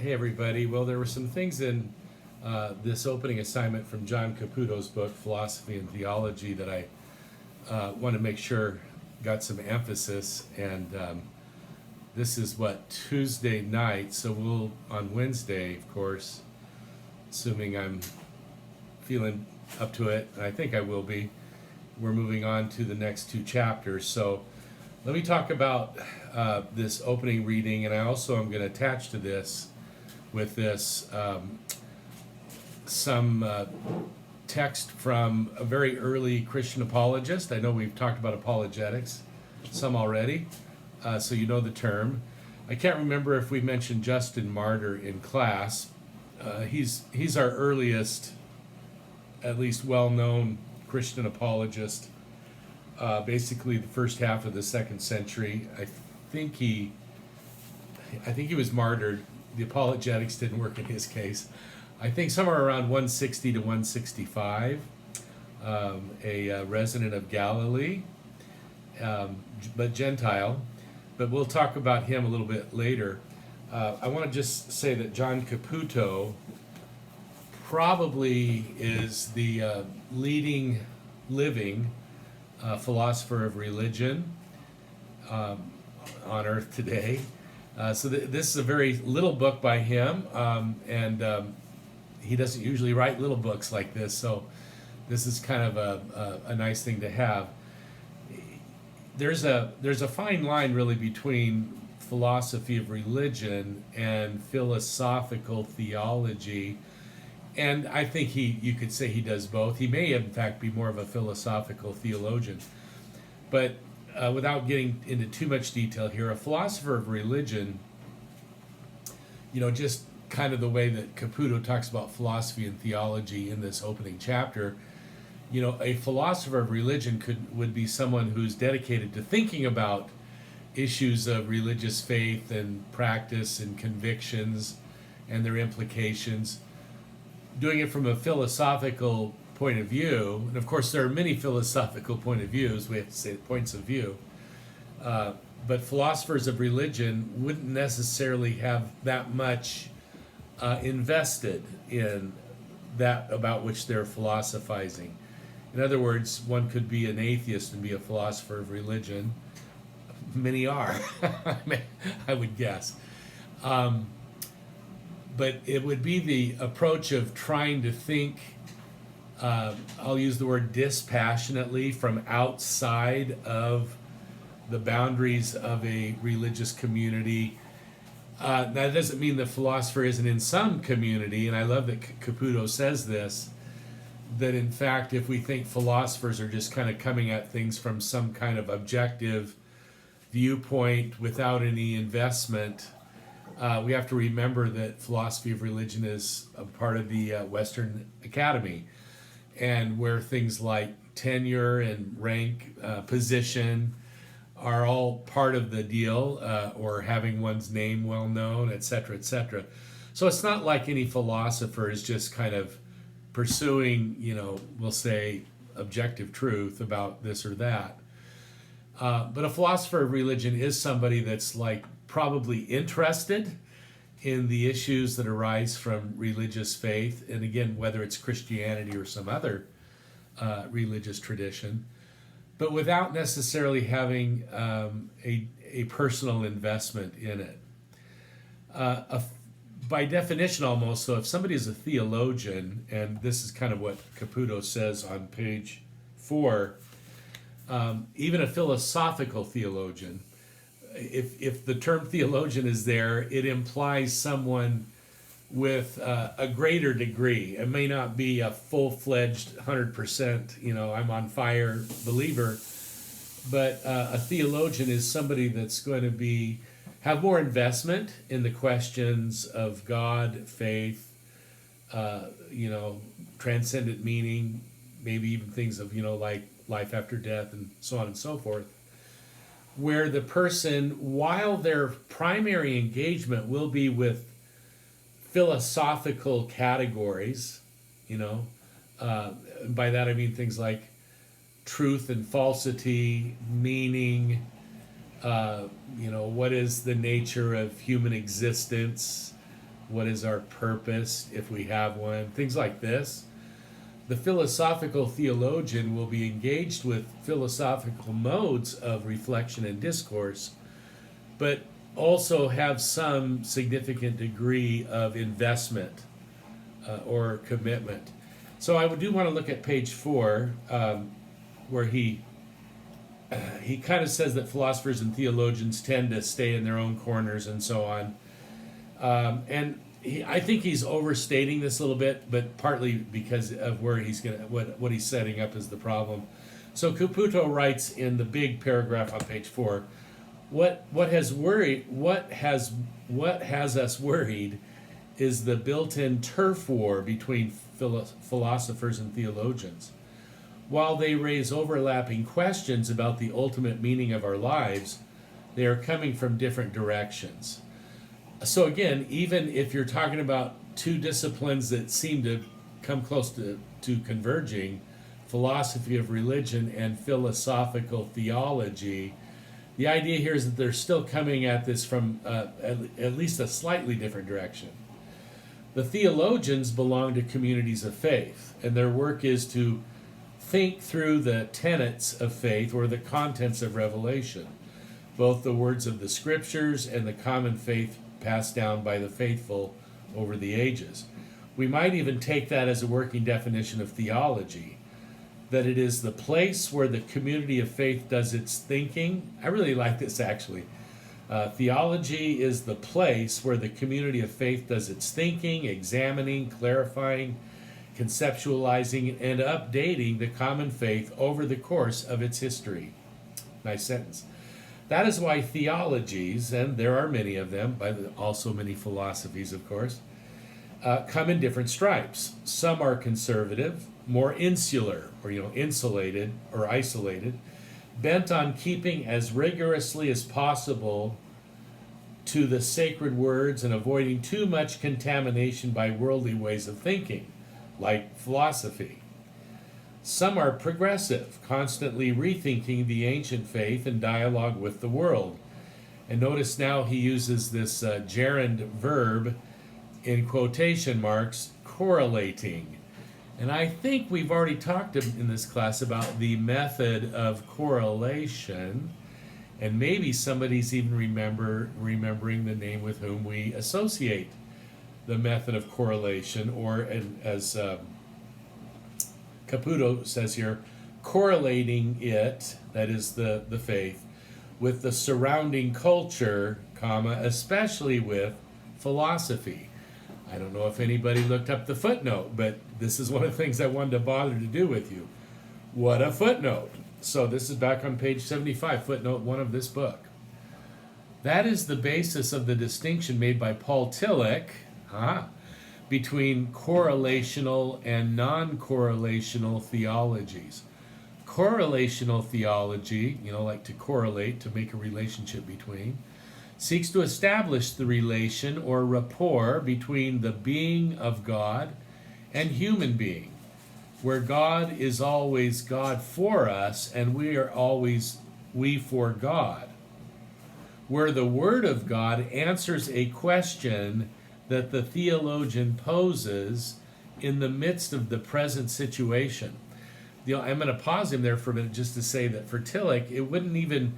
Hey everybody. Well, there were some things in this opening assignment from John Caputo's book, Philosophy and Theology, that I want to make sure got some emphasis. And this is Tuesday night. So we'll, on Wednesday, of course, assuming I'm feeling up to it, and I think I will be, we're moving on to the next two chapters. So let me talk about this opening reading, and I also am going to attach to this with this some text from a very early Christian apologist. I know we've talked about apologetics some already, so you know the term. I can't remember if we mentioned Justin Martyr in class. He's our earliest, at least well-known Christian apologist. Basically, the first half of the second century. I think he was martyred. The apologetics didn't work in his case. I think somewhere around 160 to 165. A resident of Galilee, but Gentile. But we'll talk about him a little bit later. I want to just say that John Caputo probably is the leading living philosopher of religion on earth today. So this is a very little book by him, and he doesn't usually write little books like this, so this is kind of a nice thing to have. There's a fine line really between philosophy of religion and philosophical theology, and I think you could say he does both. He may in fact be more of a philosophical theologian, but without getting into too much detail here, a philosopher of religion, just kind of the way that Caputo talks about philosophy and theology in this opening chapter, a philosopher of religion would be someone who's dedicated to thinking about issues of religious faith and practice and convictions and their implications, doing it from a philosophical point of view. And of course there are many philosophical point of views, we have to say points of view, but philosophers of religion wouldn't necessarily have that much invested in that about which they're philosophizing. In other words, one could be an atheist and be a philosopher of religion. Many are, I would guess. But it would be the approach of trying to think, I'll use the word dispassionately, from outside of the boundaries of a religious community. That doesn't mean the philosopher isn't in some community, and I love that Caputo says this, that in fact if we think philosophers are just kind of coming at things from some kind of objective viewpoint without any investment, we have to remember that philosophy of religion is a part of the Western Academy, and where things like tenure and rank, position are all part of the deal, or having one's name well known, etc., etc. So it's not like any philosopher is just kind of pursuing, we'll say, objective truth about this or that. But a philosopher of religion is somebody that's probably interested in the issues that arise from religious faith, and again, whether it's Christianity or some other religious tradition, but without necessarily having a personal investment in it. By definition almost, so if somebody is a theologian, and this is kind of what Caputo says on page 4, even a philosophical theologian, if the term theologian is there, it implies someone with a greater degree. It may not be a full-fledged 100%, I'm on fire believer, but a theologian is somebody that's going to have more investment in the questions of God, faith, transcendent meaning, maybe even things of, like life after death and so on and so forth, where the person, while their primary engagement will be with philosophical categories, by that I mean things like truth and falsity, meaning, what is the nature of human existence, What is our purpose if we have one? Things like this. The philosophical theologian will be engaged with philosophical modes of reflection and discourse, but also have some significant degree of investment or commitment. So I do want to look at page 4, where he kind of says that philosophers and theologians tend to stay in their own corners and so on. I think he's overstating this a little bit, but partly because of where he's what he's setting up as the problem. So Caputo writes in the big paragraph on page 4, what has us worried is the built-in turf war between philosophers and theologians. While they raise overlapping questions about the ultimate meaning of our lives, they are coming from different directions. So again, even if you're talking about two disciplines that seem to come close to converging, philosophy of religion and philosophical theology, the idea here is that they're still coming at this from at least a slightly different direction. The theologians belong to communities of faith, and their work is to think through the tenets of faith or the contents of revelation, both the words of the scriptures and the common faith passed down by the faithful over the ages. We might even take that as a working definition of theology, that it is the place where the community of faith does its thinking. I really like this actually. Theology is the place where the community of faith does its thinking, examining, clarifying, conceptualizing, and updating the common faith over the course of its history. Nice sentence. That is why theologies, and there are many of them, also many philosophies, of course, come in different stripes. Some are conservative, more insular, or insulated or isolated, bent on keeping as rigorously as possible to the sacred words and avoiding too much contamination by worldly ways of thinking, like philosophy. Some are progressive, constantly rethinking the ancient faith in dialogue with the world. And notice now he uses this gerund verb in quotation marks, correlating. And I think we've already talked in this class about the method of correlation, and maybe somebody's even remembering the name with whom we associate the method of correlation, or as Caputo says here, correlating it, that is the faith, with the surrounding culture, especially with philosophy. I don't know if anybody looked up the footnote, but this is one of the things I wanted to bother to do with you. What a footnote. So this is back on page 75, footnote 1 of this book. That is the basis of the distinction made by Paul Tillich between correlational and non-correlational theologies. Correlational theology, like to correlate, to make a relationship between, seeks to establish the relation or rapport between the being of God and human being, where God is always God for us and we are always we for God, where the Word of God answers a question that the theologian poses in the midst of the present situation. I'm going to pause him there for a minute just to say that for Tillich, it wouldn't even,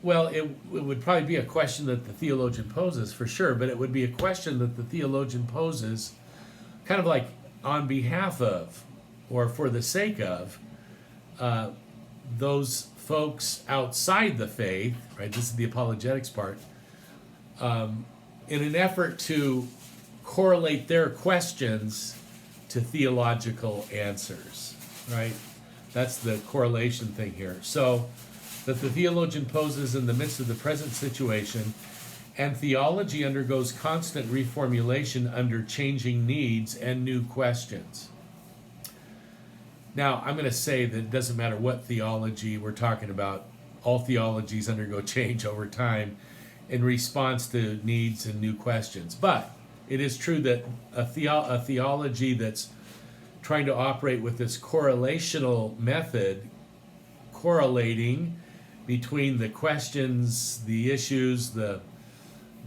it would probably be a question that the theologian poses for sure, but it would be a question that the theologian poses kind of like on behalf of or for the sake of those folks outside the faith, right? This is the apologetics part, in an effort to correlate their questions to theological answers, right? That's the correlation thing here. So, that the theologian poses in the midst of the present situation, and theology undergoes constant reformulation under changing needs and new questions. Now, I'm going to say that it doesn't matter what theology we're talking about, all theologies undergo change over time in response to needs and new questions. But it is true that a theology that's trying to operate with this correlational method, correlating between the questions, the issues, the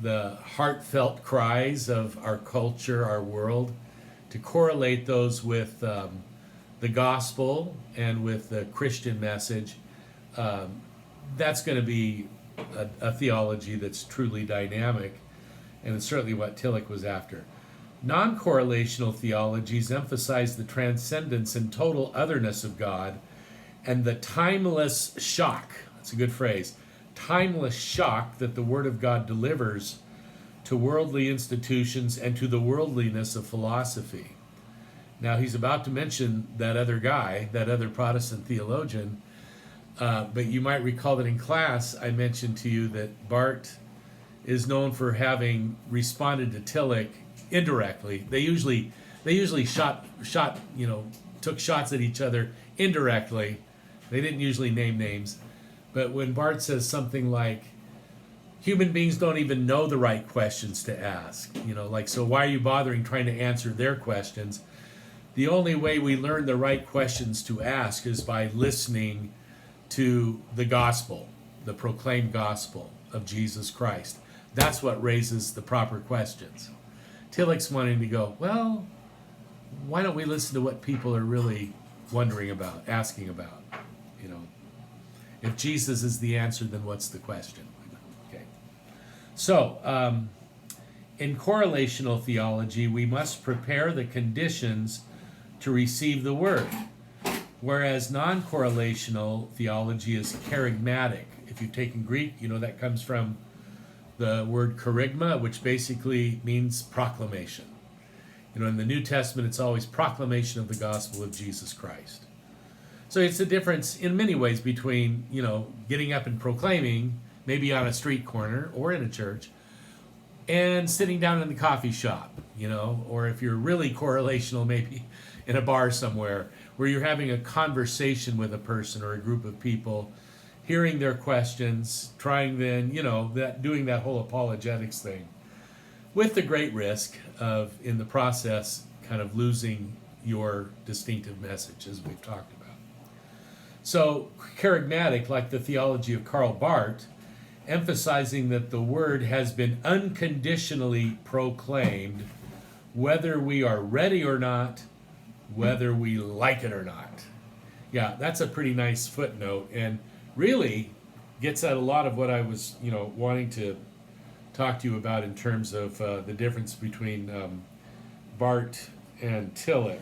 the heartfelt cries of our culture, our world, to correlate those with the gospel and with the Christian message, that's going to be a theology that's truly dynamic, and it's certainly what Tillich was after. Non-correlational theologies emphasize the transcendence and total otherness of God and the timeless shock, that's a good phrase, timeless shock that the Word of God delivers to worldly institutions and to the worldliness of philosophy. Now, he's about to mention that other guy, that other Protestant theologian, but you might recall that in class I mentioned to you that Barth is known for having responded to Tillich indirectly. They usually took shots at each other indirectly. They didn't usually name names. But when Barth says something like, human beings don't even know the right questions to ask, so why are you bothering trying to answer their questions? The only way we learn the right questions to ask is by listening to the gospel, the proclaimed gospel of Jesus Christ. That's what raises the proper questions. Tillich's wanting to go, well, why don't we listen to what people are really wondering about, asking about? If Jesus is the answer, then what's the question? Okay. So, in correlational theology, we must prepare the conditions to receive the word, whereas non-correlational theology is kerygmatic. If you've taken Greek, that comes from the word kerygma, which basically means proclamation. In the New Testament, it's always proclamation of the gospel of Jesus Christ. So it's a difference in many ways between, getting up and proclaiming, maybe on a street corner or in a church, and sitting down in the coffee shop, or if you're really correlational, maybe in a bar somewhere where you're having a conversation with a person or a group of people, hearing their questions, trying then, doing that whole apologetics thing, with the great risk of, in the process, kind of losing your distinctive message, as we've talked about. So, kerygmatic, like the theology of Karl Barth, emphasizing that the word has been unconditionally proclaimed, whether we are ready or not, whether we like it or not. Yeah, that's a pretty nice footnote, and really gets at a lot of what I was, wanting to talk to you about in terms of the difference between Barth and Tillich.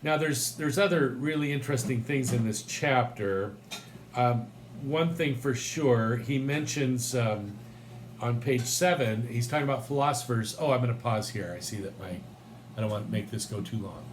Now, there's other really interesting things in this chapter. One thing for sure, he mentions on page 7, he's talking about philosophers. Oh, I'm going to pause here. I see that I don't want to make this go too long.